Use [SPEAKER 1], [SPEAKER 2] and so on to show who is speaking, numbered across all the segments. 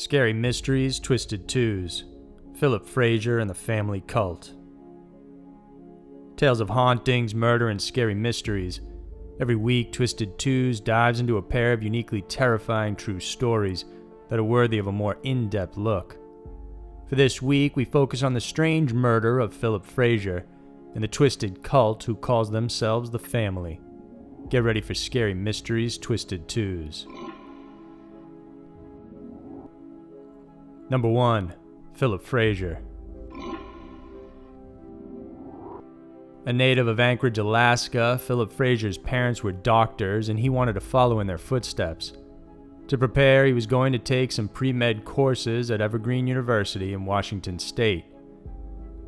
[SPEAKER 1] Scary Mysteries, Twisted 2's, Phillip Fraser and the Family Cult. Tales of hauntings, murder, and scary mysteries. Every week, Twisted 2's dives into a pair of uniquely terrifying true stories that are worthy of a more in-depth look. For this week, we focus on the strange murder of Phillip Fraser and the twisted cult who calls themselves the Family. Get ready for Scary Mysteries, Twisted 2's. Number 1. Phillip Fraser. A native of Anchorage, Alaska, Phillip Fraser's parents were doctors and he wanted to follow in their footsteps. To prepare, he was going to take some pre-med courses at Evergreen University in Washington State.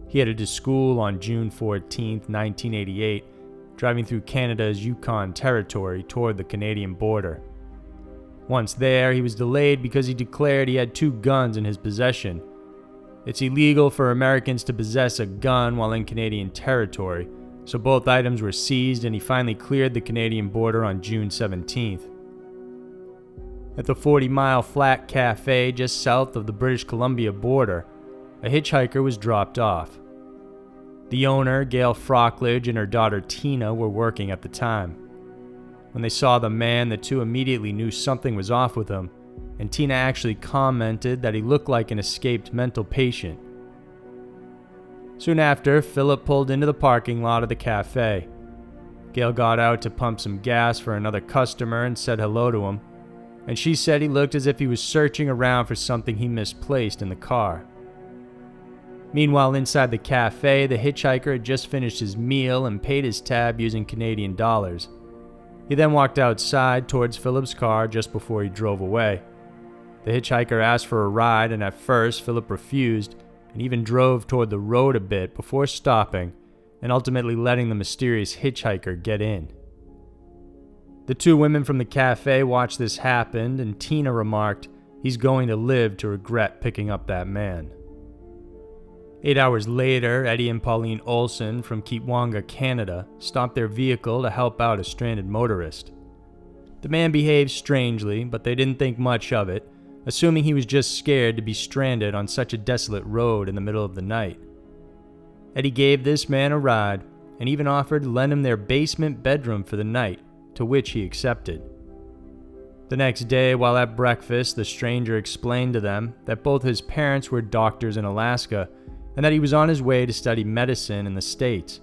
[SPEAKER 1] He headed to school on June 14, 1988, driving through Canada's Yukon Territory toward the Canadian border. Once there, he was delayed because he declared he had 2 guns in his possession. It's illegal for Americans to possess a gun while in Canadian territory, so both items were seized and he finally cleared the Canadian border on June 17th. At the 40-mile flat cafe just south of the British Columbia border, a hitchhiker was dropped off. The owner, Gail Frockledge, and her daughter Tina were working at the time. When they saw the man, the two immediately knew something was off with him, and Tina actually commented that he looked like an escaped mental patient. Soon after, Phillip pulled into the parking lot of the cafe. Gail got out to pump some gas for another customer and said hello to him, and she said he looked as if he was searching around for something he misplaced in the car. Meanwhile, inside the cafe, the hitchhiker had just finished his meal and paid his tab using Canadian dollars. He then walked outside towards Phillip's car just before he drove away. The hitchhiker asked for a ride, and at first Phillip refused and even drove toward the road a bit before stopping and ultimately letting the mysterious hitchhiker get in. The 2 women from the cafe watched this happen, and Tina remarked, "He's going to live to regret picking up that man." 8 hours later, Eddie and Pauline Olson from Keetwanga, Canada, stopped their vehicle to help out a stranded motorist. The man behaved strangely, but they didn't think much of it, assuming he was just scared to be stranded on such a desolate road in the middle of the night. Eddie gave this man a ride and even offered to lend him their basement bedroom for the night, to which he accepted. The next day, while at breakfast, the stranger explained to them that both his parents were doctors in Alaska and that he was on his way to study medicine in the States.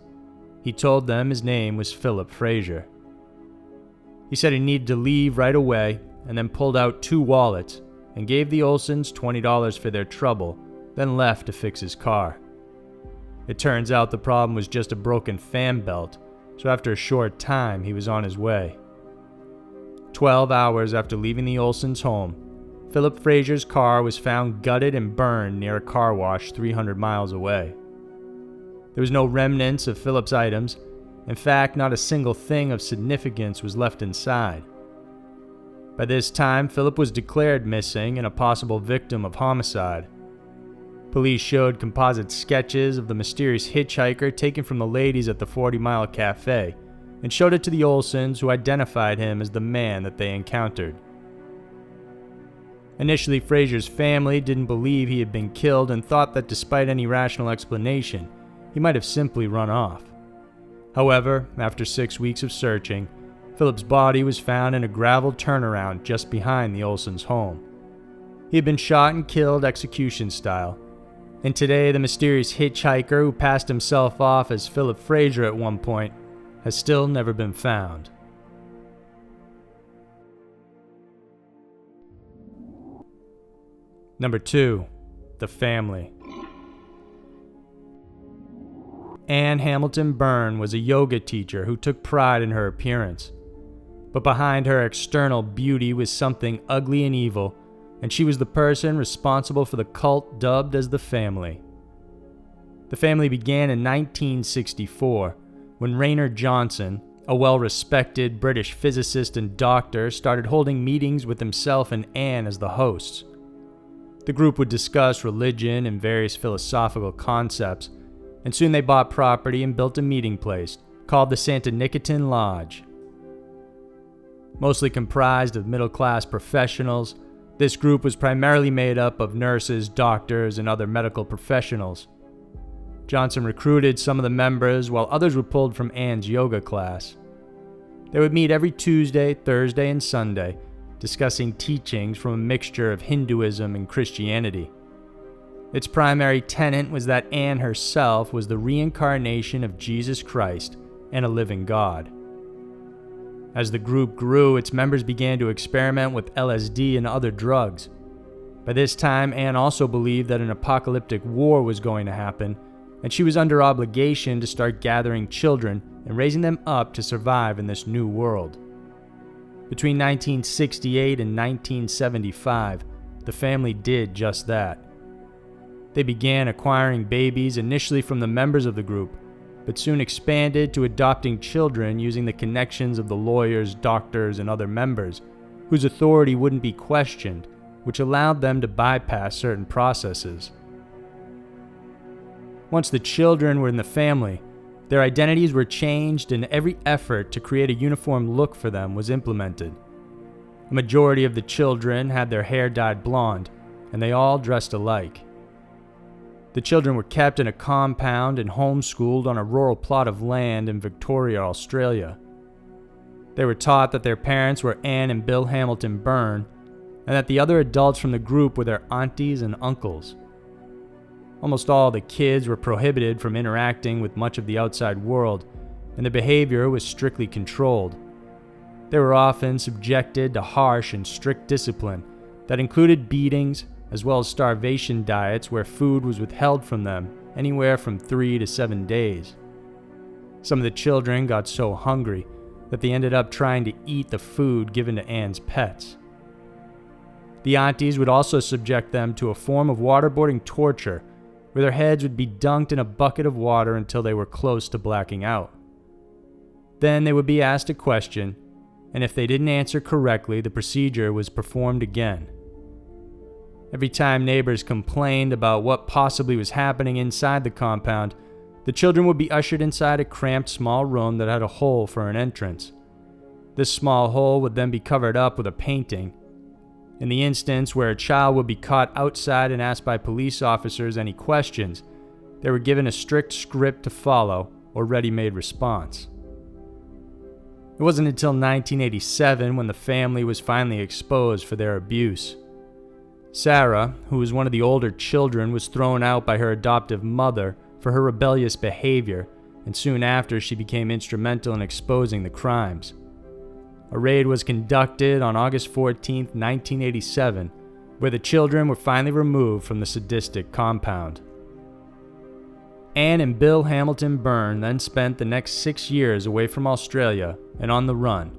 [SPEAKER 1] He told them his name was Phillip Fraser. He said he needed to leave right away and then pulled out 2 wallets and gave the Olsons $20 for their trouble, then left to fix his car. It turns out the problem was just a broken fan belt, so after a short time he was on his way. 12 hours after leaving the Olsons' home, Phillip Fraser's car was found gutted and burned near a car wash 300 miles away. There was no remnants of Phillip's items. In fact, not a single thing of significance was left inside. By this time, Phillip was declared missing and a possible victim of homicide. Police showed composite sketches of the mysterious hitchhiker taken from the ladies at the 40-mile cafe and showed it to the Olsons, who identified him as the man that they encountered. Initially, Fraser's family didn't believe he had been killed and thought that despite any rational explanation, he might have simply run off. However, after 6 weeks of searching, Phillip's body was found in a gravel turnaround just behind the Olsons' home. He had been shot and killed execution style, and today the mysterious hitchhiker who passed himself off as Phillip Fraser at one point has still never been found. Number 2. The Family. Hamilton-Byrne was a yoga teacher who took pride in her appearance. But behind her external beauty was something ugly and evil, and she was the person responsible for the cult dubbed as the Family. The Family began in 1964, when Raynor Johnson, a well-respected British physicist and doctor, started holding meetings with himself and Anne as the hosts. The group would discuss religion and various philosophical concepts, and soon they bought property and built a meeting place called the Santa Nicotin Lodge. Mostly comprised of middle-class professionals, This group was primarily made up of nurses, doctors, and other medical professionals. Johnson recruited some of the members, while others were pulled from Anne's yoga class. They would meet every Tuesday, Thursday, and Sunday, discussing teachings from a mixture of Hinduism and Christianity. Its primary tenet was that Anne herself was the reincarnation of Jesus Christ and a living God. As the group grew, its members began to experiment with LSD and other drugs. By this time, Anne also believed that an apocalyptic war was going to happen, and she was under obligation to start gathering children and raising them up to survive in this new world. Between 1968 and 1975, the family did just that. They began acquiring babies initially from the members of the group, but soon expanded to adopting children using the connections of the lawyers, doctors, and other members, whose authority wouldn't be questioned, which allowed them to bypass certain processes. Once the children were in the family, their identities were changed and every effort to create a uniform look for them was implemented. A majority of the children had their hair dyed blonde, and they all dressed alike. The children were kept in a compound and homeschooled on a rural plot of land in Victoria, Australia. They were taught that their parents were Anne and Bill Hamilton-Byrne, and that the other adults from the group were their aunties and uncles. Almost all the kids were prohibited from interacting with much of the outside world, and their behavior was strictly controlled. They were often subjected to harsh and strict discipline that included beatings, as well as starvation diets where food was withheld from them anywhere from 3 to 7 days. Some of the children got so hungry that they ended up trying to eat the food given to Anne's pets. The aunties would also subject them to a form of waterboarding torture where their heads would be dunked in a bucket of water until they were close to blacking out. Then they would be asked a question, and if they didn't answer correctly, the procedure was performed again. Every time neighbors complained about what possibly was happening inside the compound, the children would be ushered inside a cramped small room that had a hole for an entrance. This small hole would then be covered up with a painting. In the instance where a child would be caught outside and asked by police officers any questions, they were given a strict script to follow or ready-made response. It wasn't until 1987 when the family was finally exposed for their abuse. Sarah, who was one of the older children, was thrown out by her adoptive mother for her rebellious behavior, and soon after she became instrumental in exposing the crimes. A raid was conducted on August 14, 1987, where the children were finally removed from the sadistic compound. Anne and Bill Hamilton-Byrne then spent the next 6 years away from Australia and on the run,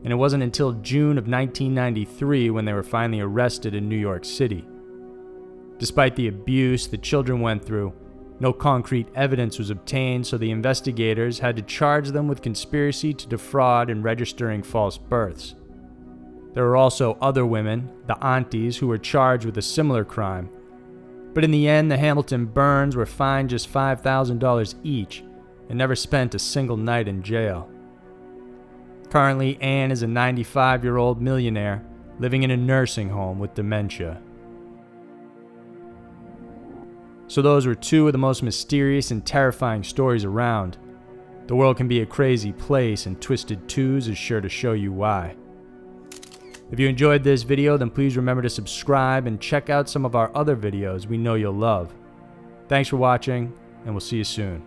[SPEAKER 1] and it wasn't until June of 1993 when they were finally arrested in New York City. Despite the abuse the children went through, no concrete evidence was obtained, so the investigators had to charge them with conspiracy to defraud and registering false births. There were also other women, the aunties, who were charged with a similar crime. But in the end, the Hamilton-Byrnes were fined just $5,000 each and never spent a single night in jail. Currently, Anne is a 95-year-old millionaire living in a nursing home with dementia. So those were two of the most mysterious and terrifying stories around. The world can be a crazy place, and Twisted 2's is sure to show you why. If you enjoyed this video, then please remember to subscribe and check out some of our other videos we know you'll love. Thanks for watching, and we'll see you soon.